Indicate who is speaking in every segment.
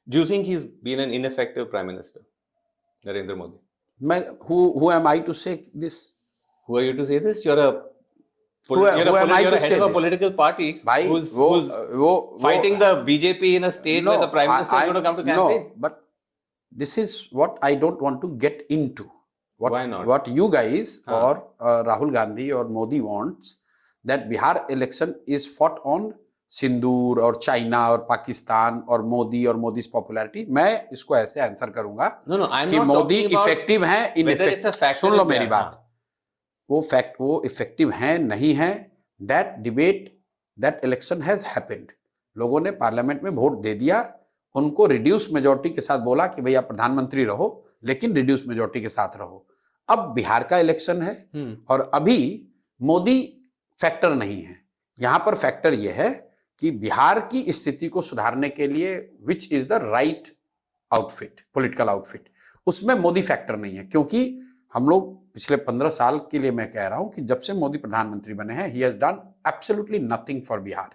Speaker 1: Do you think he's been an ineffective Prime Minister, Narendra Modi?
Speaker 2: Who am I to say this?
Speaker 1: Who are you to say this? You're a
Speaker 2: Who am I
Speaker 1: you're
Speaker 2: to
Speaker 1: a head
Speaker 2: say
Speaker 1: of a
Speaker 2: this?
Speaker 1: political party
Speaker 2: भाई,
Speaker 1: who's fighting the BJP in a state where the Prime Minister is going to come to campaign.
Speaker 2: No, but this is what I don't want to get into.
Speaker 1: Why not?
Speaker 2: What you guys or Rahul Gandhi or Modi wants, that Bihar election is fought on सिंदूर और China और पाकिस्तान और Modi's popularity. मैं इसको ऐसे answer करूंगा कि Modi effective हैं ineffective. सुन लो मेरी बात. वो इफेक्टिव हैं नहीं हैं, that debate, that election has happened. लोगों ने पार्लियामेंट में वोट दे दिया, उनको रिड्यूस मेजोरिटी के साथ बोला कि भैया प्रधानमंत्री रहो, लेकिन रिड्यूस मेजोरिटी के साथ रहो. अब बिहार का इलेक्शन है और अभी मोदी फैक्टर नहीं है. यहां पर फैक्टर यह है कि बिहार की स्थिति को सुधारने के लिए which is the right outfit, political outfit, उसमें मोदी फैक्टर नहीं है. क्योंकि हम लोग पिछले 15 साल के लिए मैं कह रहा हूं कि जब से मोदी प्रधानमंत्री बने हैं, he has done absolutely nothing for Bihar.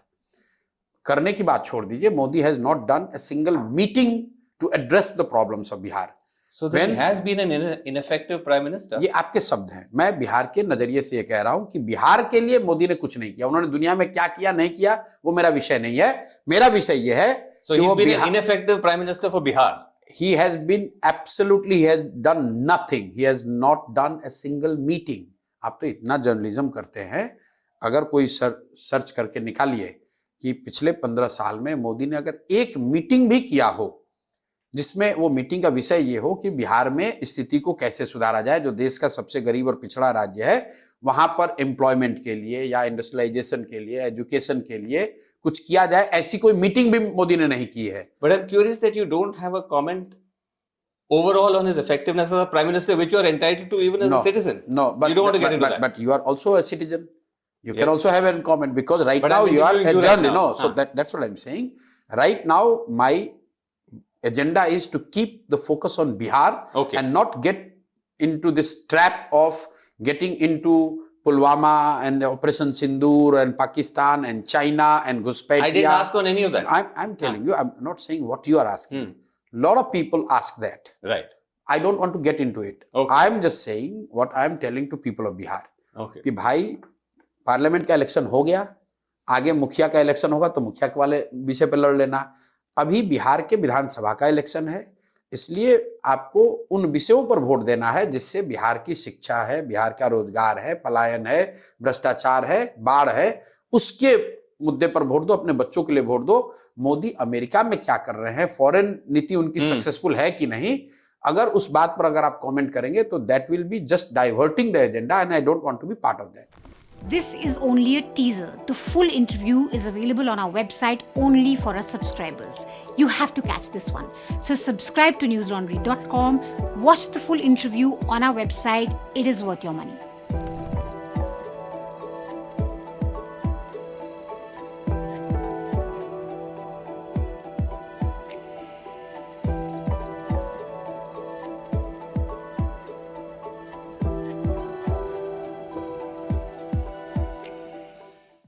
Speaker 2: करने की बात छोड़ दीजिए, Modi has not done a single meeting to address the problems of Bihar.
Speaker 1: So he has been an ineffective prime minister.
Speaker 2: ये आपके शब्द हैं. मैं बिहार के नजरिए से ये कह रहा हूं कि बिहार के लिए मोदी ने कुछ नहीं किया. उन्होंने दुनिया में क्या किया नहीं किया वो मेरा विषय नहीं है. मेरा विषय ये है
Speaker 1: So he's been an ineffective prime minister for Bihar.
Speaker 2: He has been absolutely, he has done nothing. He has not done a single meeting. आप तो इतना जर्नलिज्म करते हैं, अगर कोई सर्च करके निकालिए कि पिछले 15 साल में मोदी ने अगर एक मीटिंग भी किया हो जिसमें वो मीटिंग का विषय ये हो कि बिहार में स्थिति को कैसे सुधारा जाए, जो देश का सबसे गरीब और पिछड़ा राज्य है, वहां पर एम्प्लॉयमेंट के लिए या इंडस्ट्रियलाइजेशन के लिए, एजुकेशन के लिए कुछ किया जाए, ऐसी कोई मीटिंग भी मोदी ने नहीं की है.
Speaker 1: But I'm curious that you don't have a comment overall on his effectiveness as a prime minister, which you are entitled to even as a citizen.
Speaker 2: No, but
Speaker 1: you don't want to get into that.
Speaker 2: But you are also a citizen. You can also have a comment because right now you are a journalist. No, so that's what I'm saying. Right now, my agenda is to keep the focus on Bihar and not get into this trap of getting into Pulwama and Operation Sindoor and Pakistan and China and Ghuspatia.
Speaker 1: I didn't ask on any of that.
Speaker 2: I'm telling you, I'm not saying what you are asking. A lot of people ask that.
Speaker 1: Right.
Speaker 2: I don't want to get into it. I'm just saying what I'm telling to people of Bihar. कि भाई parliament का election हो गया, आगे मुखिया का election होगा तो मुखिया के वाले विषय पर लड़ लेना. अभी बिहार के विधानसभा का इलेक्शन है, इसलिए आपको उन विषयों पर वोट देना है जिससे बिहार की शिक्षा है, बिहार का रोजगार है, पलायन है, भ्रष्टाचार है, बाढ़ है, उसके मुद्दे पर वोट दो, अपने बच्चों के लिए वोट दो. मोदी अमेरिका में क्या कर रहे हैं, फॉरेन नीति उनकी सक्सेसफुल है कि नहीं, अगर उस बात पर अगर आप कमेंट करेंगे तो that will be just diverting the agenda and I don't want to be part of that.
Speaker 3: This is only a teaser. The full interview is available on our website only for our subscribers. You have to catch this one. So subscribe to newslaundry.com. Watch the full interview on our website. It is worth your money.